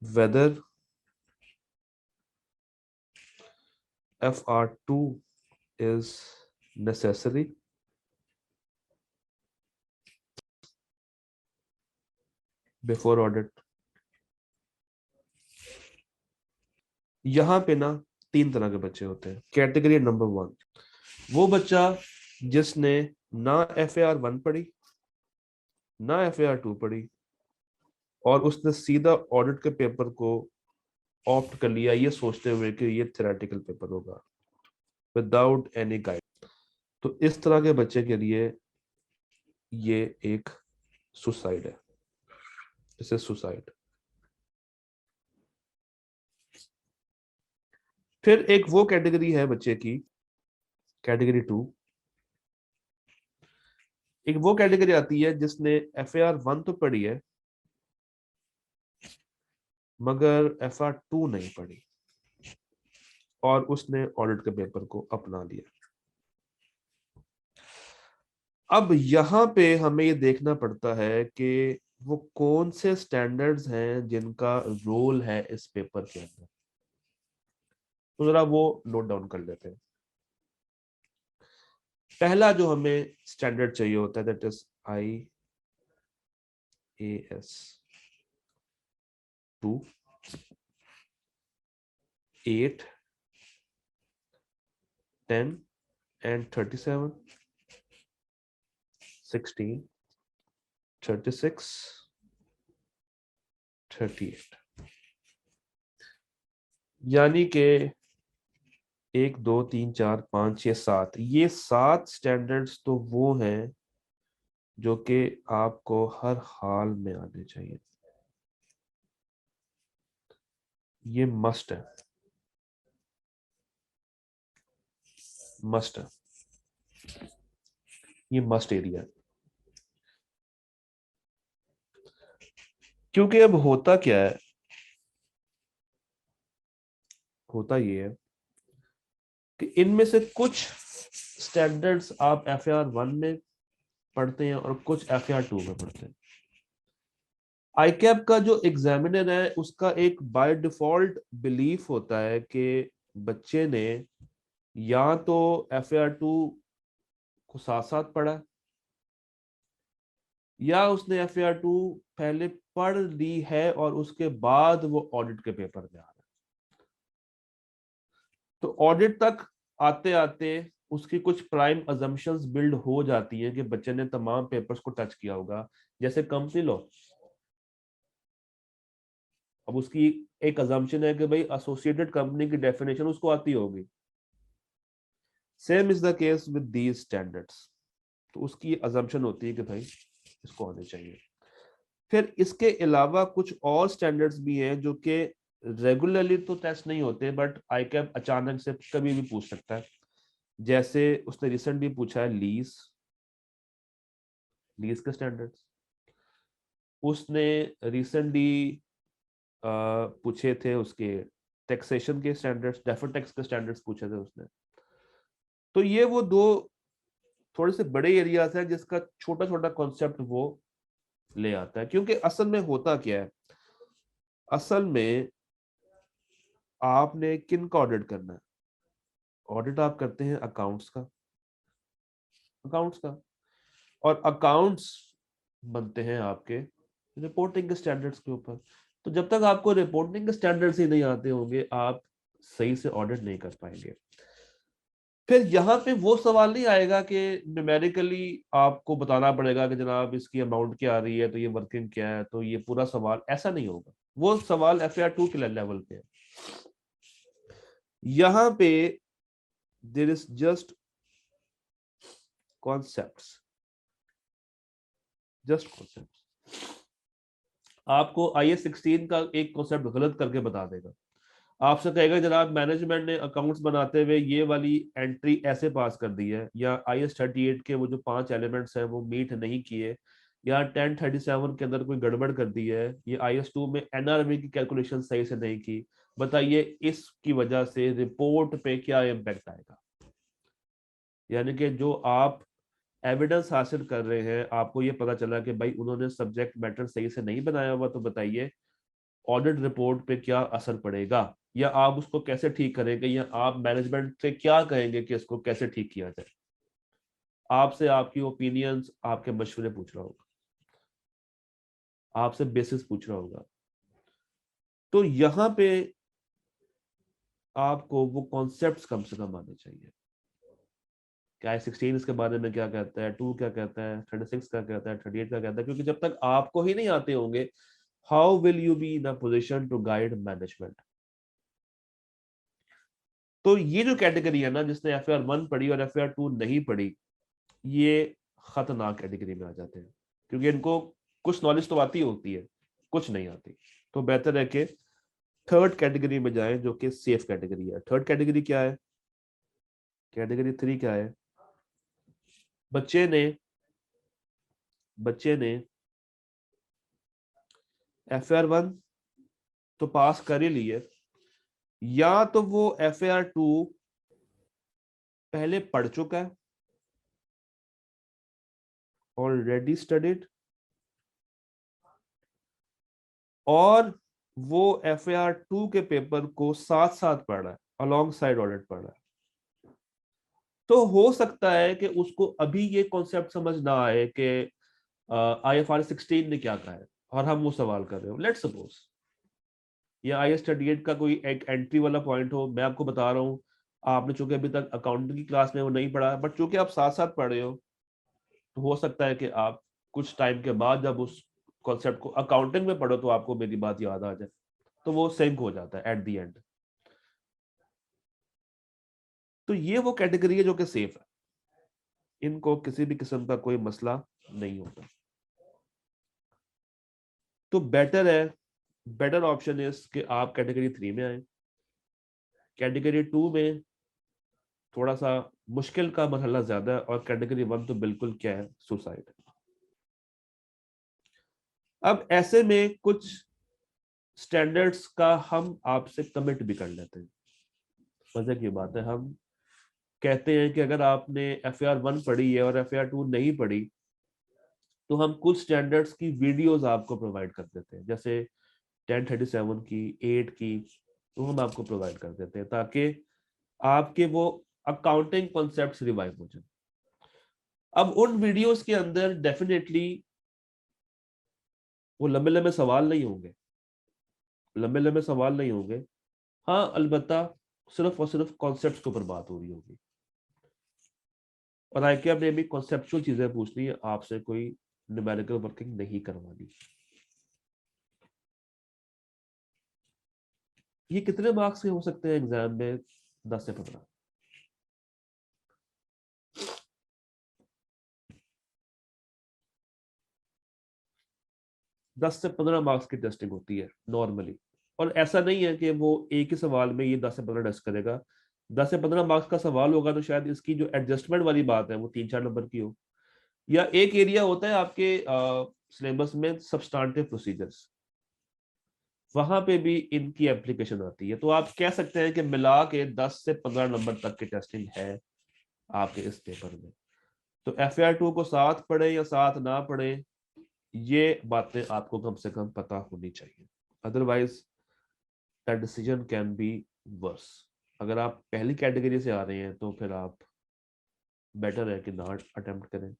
whether FR2 is necessary before audit। यहां पे ना 3 तरह के बच्चे होते हैं। कैटेगरी नंबर 1, वो बच्चा जिसने ना FAR1 पढ़ी ना FAR2 पढ़ी और उसने सीधा ऑडिट के पेपर को ऑप्ट कर लिया ये सोचते हुए कि ये थ्योरेटिकल पेपर होगा विदाउट एनी गाइड। तो इस तरह के बच्चे के लिए ये एक सुसाइड है, इसे सुसाइड। फिर एक वो कैटेगरी है बच्चे की, कैटेगरी 2। एक वो कैटेगरी आती है जिसने FAR1 तो पढ़ी है मगर FR2 नहीं पढ़ी और उसने ऑडिट के पेपर को अपना लिया। अब यहां पे हमें ये देखना पड़ता है कि वो कौन से स्टैंडर्ड्स हैं जिनका रोल है इस पेपर के अंदर। तो जरा वो नोट डाउन कर लेते हैं। पहला जो हमें स्टैंडर्ड चाहिए होता है दैट इज IAS 2 8 10 and 37 16 36 38 यानी कि 1 2 3 4 5 6 7 ये 7 स्टैंडर्ड्स तो वो हैं जो कि आपको हर हाल में आने चाहिए। ये मस्ट है, मस्ट है, ये मस्ट एरिया है। क्योंकि अब होता क्या है, होता ये है कि इनमें से कुछ स्टैंडर्ड्स आप FAR1 में पढ़ते हैं और कुछ FAR2 में पढ़ते हैं। आईकैप का जो एग्जामिनर है उसका एक बाय डिफॉल्ट बिलीफ होता है कि बच्चे ने या तो FAR2 को साथ साथ पढ़ा या उसने FAR2 पहले पढ़ ली है और उसके बाद वो ऑडिट के पेपर में आ रहा है। तो ऑडिट तक आते आते उसकी कुछ प्राइम अजम्पशंस बिल्ड हो जाती हैं कि बच्चे ने तमाम पेपर्स को टच किया होगा। जैसे कंपनी लॉ, अब उसकी एक अजम्पशन है कि भाई एसोसिएटेड कंपनी की डेफिनेशन उसको आती होगी। Same is the case with these standards. तो उसकी अजम्पशन होती है कि भाई इसको आने चाहिए। फिर इसके अलावा कुछ और स्टैंडर्ड्स भी हैं जो कि रेगुलरली तो टेस्ट नहीं होते बट आईकैप अचानक से कभी भी पूछ सकता है। जैसे उसने रिसेंटली पूछा है लीज, लीज के स्टैंडर्ड्स। उसने रिसेंटली पूछे थे उसके टैक्सेशन के स्टैंडर्ड्स, डेफर्ड टैक्स के स्टैंडर्ड्स पूछे थे उसने। तो ये वो दो थोड़े से बड़े एरियाज हैं जिसका छोटा छोटा कॉन्सेप्ट वो ले आता है। क्योंकि असल में होता क्या है, असल में आपने किन का ऑडिट करना है? ऑडिट आप करते हैं अकाउंट्स का, अकाउंट्स का। और अकाउंट्स बनते हैं आपके रिपोर्टिंग के स्टैंडर्ड्स के ऊपर। तो जब तक आपको रिपोर्टिंग के स्टैंडर्ड्स ही नहीं आते होंगे आप सही से ऑडिट नहीं कर पाएंगे। फिर यहाँ पे वो सवाल नहीं आएगा कि न्यूमेरिकली आपको बताना पड़ेगा कि जनाब इसकी अमाउंट क्या आ रही है तो ये वर्किंग क्या है, तो ये पूरा सवाल ऐसा नहीं होगा। वो सवाल FAR2 के लेवल पे है। यहाँ पे there is just concepts, just concepts. आपको IAS 16 का एक कॉन्सेप्ट गलत करके बता देगा। आपसे कहेगा जनाब मैनेजमेंट ने अकाउंट्स बनाते हुए ये वाली एंट्री ऐसे पास कर दी है, या IAS 38 के वो जो 5 एलिमेंट्स हैं वो मीट नहीं किए, या 1037 के अंदर कोई गड़बड़ कर दी है, ये IAS 2 में NRV की कैलकुलेशन सही से नहीं की। बताइए इसकी वजह से रिपोर्ट पे क्या इम्पैक्ट आएगा? यानी कि जो आप एविडेंस हासिल कर रहे हैं आपको ये पता चला कि भाई उन्होंने सब्जेक्ट मैटर सही से नहीं बनाया हुआ, तो बताइए ऑडिट रिपोर्ट पे क्या असर पड़ेगा, या आप उसको कैसे ठीक करेंगे, या आप मैनेजमेंट से क्या कहेंगे कि इसको कैसे ठीक किया जाए। आपसे आपकी ओपिनियंस, आपके मशवरे पूछ रहा होगा, आपसे बेसिस पूछ रहा होगा। तो यहां पे आपको वो कॉन्सेप्ट्स कम से कम आने चाहिए। क्या 16 इसके बारे में क्या कहता है, 2 क्या कहता है, 36 क्या कहता है, 38 क्या कहता है, क्योंकि जब तक आपको ही नहीं आते होंगे, how will you be in a position to guide management. तो ये जो कैटेगरी है ना, जिसने FAR 1 पढ़ी और FAR 2 नहीं पढ़ी, ये खतरनाक कैटेगरी में आ जाते हैं, क्योंकि इनको कुछ नॉलेज तो आती होती है, कुछ नहीं आती। तो बेहतर है कि थर्ड कैटेगरी में जाएं, जो कि सेफ कैटेगरी है। थर्ड कैटेगरी क्या है? कैटेगरी 3 क्या है? बच्चे ने FAR 1 तो पास कर ही लिए, या तो वो FAR 2 पहले पढ़ चुका है, ऑलरेडी स्टडीड, और वो FAR 2 के पेपर को साथ साथ पढ़ रहा है, अलॉन्ग साइड ऑडिट पढ़ रहा है। तो हो सकता है कि उसको अभी ये कॉन्सेप्ट समझ ना आए कि IFR 16 ने क्या कहा है, और हम वो सवाल कर रहे हो, लेट्स सपोज, या IS 38 का कोई एक एंट्री वाला पॉइंट हो। मैं आपको बता रहा हूँ, आपने चूंकि अभी तक अकाउंटिंग की क्लास में वो नहीं पढ़ा, बट चूंकि आप साथ साथ पढ़ रहे हो, तो हो सकता है कि आप कुछ टाइम के बाद जब उस कॉन्सेप्ट को अकाउंटिंग में पढ़ो तो आपको मेरी बात याद आ जाए, तो वो सिंक हो जाता है एट द एंड। तो ये वो कैटेगरी है जो कि सेफ है, इनको किसी भी किस्म का कोई मसला नहीं होता। तो बेटर ऑप्शन इज कि आप कैटेगरी 3 में आए। कैटेगरी 2 में थोड़ा सा मुश्किल का मरहला ज्यादा है, और कैटेगरी 1 तो बिल्कुल क्या है, सुसाइड। अब ऐसे में कुछ स्टैंडर्ड्स का हम आपसे कमिट भी कर लेते हैं। मजे की बात है, हम कहते हैं कि अगर आपने FAR 1 पढ़ी है और FAR 2 नहीं पढ़ी, तो हम कुछ स्टैंडर्ड्स की वीडियोस आपको प्रोवाइड कर देते हैं, जैसे 1037 की, 8 की, तो हम आपको प्रोवाइड कर देते हैं ताकि आपके वो अकाउंटिंग कॉन्सेप्ट्स रिवाइव हो जाए। अब उन वीडियोस के अंदर डेफिनेटली वो लंबे लंबे सवाल नहीं होंगे, लंबे लंबे सवाल नहीं होंगे। हाँ, अलबत्ता सिर्फ और सिर्फ कॉन्सेप्ट्स के ऊपर बात हो रही होगी, और IQAM ने भी कॉन्सेप्चुअल चीजें पूछनी है आपसे, कोई न्यूमेरिकल वर्किंग नहीं करवानी। ये कितने मार्क्स के हो सकते हैं एग्जाम में? 10 से 15। 10 से 15 मार्क्स की टेस्टिंग होती है नॉर्मली, और ऐसा नहीं है कि वो एक ही सवाल में ये 10 से 15 टेस्ट करेगा। 10 से 15 मार्क्स का सवाल होगा तो शायद इसकी जो एडजस्टमेंट वाली बात है वो 3-4 नंबर की हो, या एक एरिया होता है आपके सिलेबस में सब्सटेंटिव प्रोसीजर्स, वहां पे भी इनकी एप्लीकेशन आती है। तो आप कह सकते हैं कि मिला के 10 से 15 नंबर तक की टेस्टिंग है आपके इस पेपर में। तो FAR 2 को साथ पढ़े या साथ ना पढ़े, ये बातें आपको कम से कम पता होनी चाहिए, otherwise that decision can be verse. अगर आप पहली कैटेगरी से आ रहे हैं तो फिर आप बेटर है कि ना अटेम्प्ट करें।